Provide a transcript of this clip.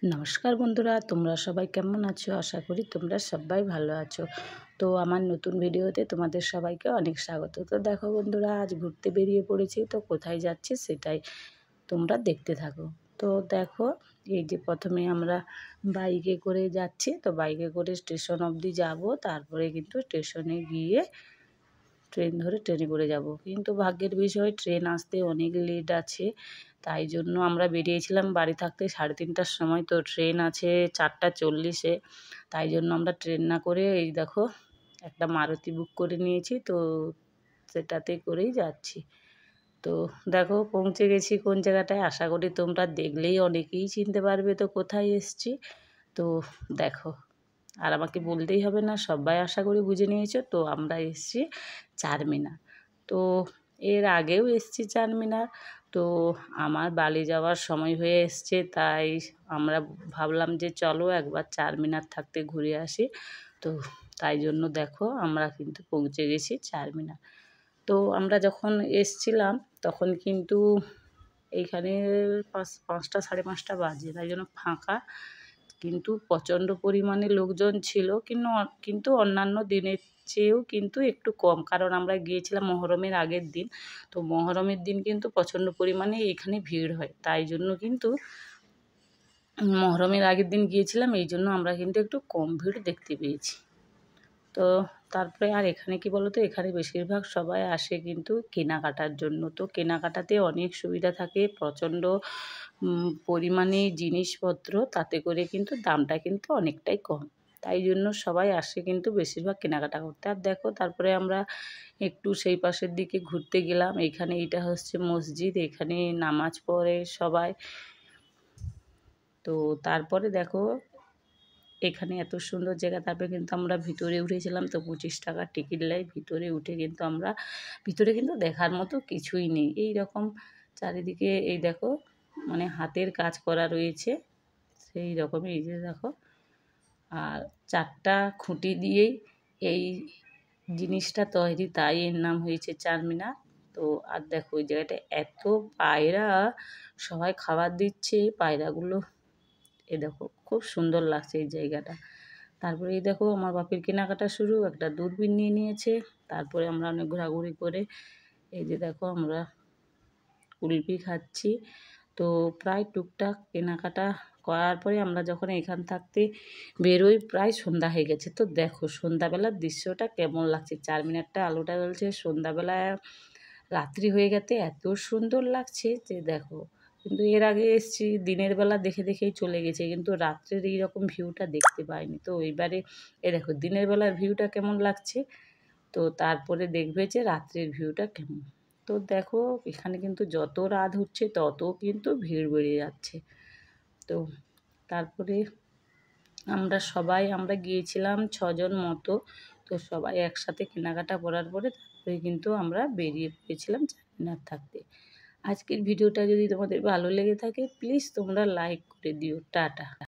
নমস্কার বন্ধুরা, তোমরা সবাই কেমন আছো? আশা করি তোমরা সবাই ভালো আছো। তো আমার নতুন ভিডিওতে তোমাদের সবাইকে অনেক স্বাগত। তো দেখো বন্ধুরা, আজ ঘুরতে বেরিয়ে পড়েছি। তো কোথায় যাচ্ছি সেটাই তোমরা দেখতে থাকো। তো দেখো, এই যে প্রথমে আমরা বাইকে করে যাচ্ছি। তো বাইকে করে স্টেশন অবধি যাব, তারপরে কিন্তু স্টেশনে গিয়ে ট্রেন ধরে ট্রেনে করে যাব। কিন্তু ভাগ্যের বিষয় ট্রেন আসতে অনেক লেট আছে। তাই জন্য আমরা বেরিয়েছিলাম বাড়ি থাকতে 3:30টার সময়। তো ট্রেন আছে 4:40-এ। তাই জন্য আমরা ট্রেন না করে এই দেখো একটা মারুতি বুক করে নিয়েছি। তো সেটাতে করেই যাচ্ছি। তো দেখো পৌঁছে গেছি কোন জায়গাটায়। আশা করি তোমরা দেখলেই অনেকেই চিনতে পারবে তো কোথায় এসছি। তো দেখো, আর আমাকে বলতেই হবে না, সবাই আশা করি বুঝে নিয়েছো। তো আমরা এসছি চারমিনার। তো এর আগেও এসছি চারমিনার। তো আমার বাড়ি যাওয়ার সময় হয়ে এসছে, তাই আমরা ভাবলাম যে চলো একবার চারমিনার থাকতে ঘুরে আসি। তো তাই জন্য দেখো আমরা কিন্তু পৌঁছে গেছি চারমিনার। তো আমরা যখন এসছিলাম তখন কিন্তু এইখানে 5টা 5:30 বাজে, তাই জন্য ফাঁকা। কিন্তু প্রচণ্ড পরিমাণে লোকজন ছিল, কিন্তু অন্যান্য দিনের চেয়েও কিন্তু একটু কম, কারণ আমরা গিয়েছিলাম মহরমের আগের দিন। তো মহরমের দিন কিন্তু প্রচণ্ড পরিমাণে এখানে ভিড় হয়, তাই জন্য কিন্তু মহরমের আগের দিন গিয়েছিলাম, এই জন্য আমরা কিন্তু একটু কম ভিড় দেখতে পেয়েছি। তো তারপরে আর এখানে কি বলো তো, এখানে বেশিরভাগ সবাই আসে কিন্তু কেনাকাটার জন্য। তো কেনাকাটাতে অনেক সুবিধা থাকে, প্রচণ্ড পরিমাণে জিনিসপত্র, তাতে করে কিন্তু দামটা কিন্তু অনেকটাই কম। তাই জন্য সবাই আসে কিন্তু বেশিরভাগ কেনাকাটা করতে। আর দেখো তারপরে আমরা একটু সেই পাশের দিকে ঘুরতে গেলাম। এইখানে এইটা হচ্ছে মসজিদ, এখানে নামাজ পড়ে সবাই। তো তারপরে দেখো এখানে এত সুন্দর জায়গা, তারপরে কিন্তু আমরা ভিতরে উঠেছিলাম। তো 25 টাকার টিকিট নেয়। ভিতরে উঠে কিন্তু আমরা ভিতরে কিন্তু দেখার মতো কিছুই নেই। এই রকম চারিদিকে এই দেখো মানে হাতের কাজ করা রয়েছে সেই রকমই, এই যে দেখো। আর 4টা খুঁটি দিয়েই এই জিনিসটা তৈরি, তাই এর নাম হয়েছে চারমিনার। তো আর দেখো ওই জায়গাটায় এত পায়রা, সবাই খাবার দিচ্ছে পায়রাগুলো। এ দেখো খুব সুন্দর লাগছে এই জায়গাটা। তারপরে এই দেখো আমার বাপের কেনাকাটা শুরু, একটা দূরবীন নিয়ে নিয়েছে। তারপরে আমরা অনেক ঘোরাঘুরি করে এই যে দেখো আমরা কুলফি খাচ্ছি। তো প্রায় টুকটাক কেনাকাটা করার পরে আমরা যখন এখান থাকতে বেরোই প্রায় সন্ধ্যা হয়ে গেছে। তো দেখো সন্ধ্যাবেলার দৃশ্যটা কেমন লাগছে, চারমিনারটা আলোটা জ্বলছে, সন্ধ্যাবেলায় রাত্রি হয়ে গেছে এত সুন্দর লাগছে যে দেখো। কিন্তু এর আগে এসেছি দিনের বেলা দেখে দেখেই চলে গেছে, কিন্তু রাত্রের এইরকম ভিউটা দেখতে পাইনি। তো এইবারে দেখো দিনের বেলার ভিউটা কেমন লাগছে, তো তারপরে দেখবে যে রাত্রের ভিউটা কেমন। তো দেখো এখানে কিন্তু যত রাত হচ্ছে তত কিন্তু ভিড় বেড়ে যাচ্ছে। তো তারপরে আমরা গিয়েছিলাম 6 জন মতো। তো সবাই একসাথে কেনাকাটা করার পরে তারপরে কিন্তু আমরা বেরিয়ে পড়েছিলাম চারমিনার থাকতে। আজকের ভিডিওটা যদি তোমাদের ভালো লেগে থাকে প্লিজ তোমরা লাইক করে দিও। টাটা।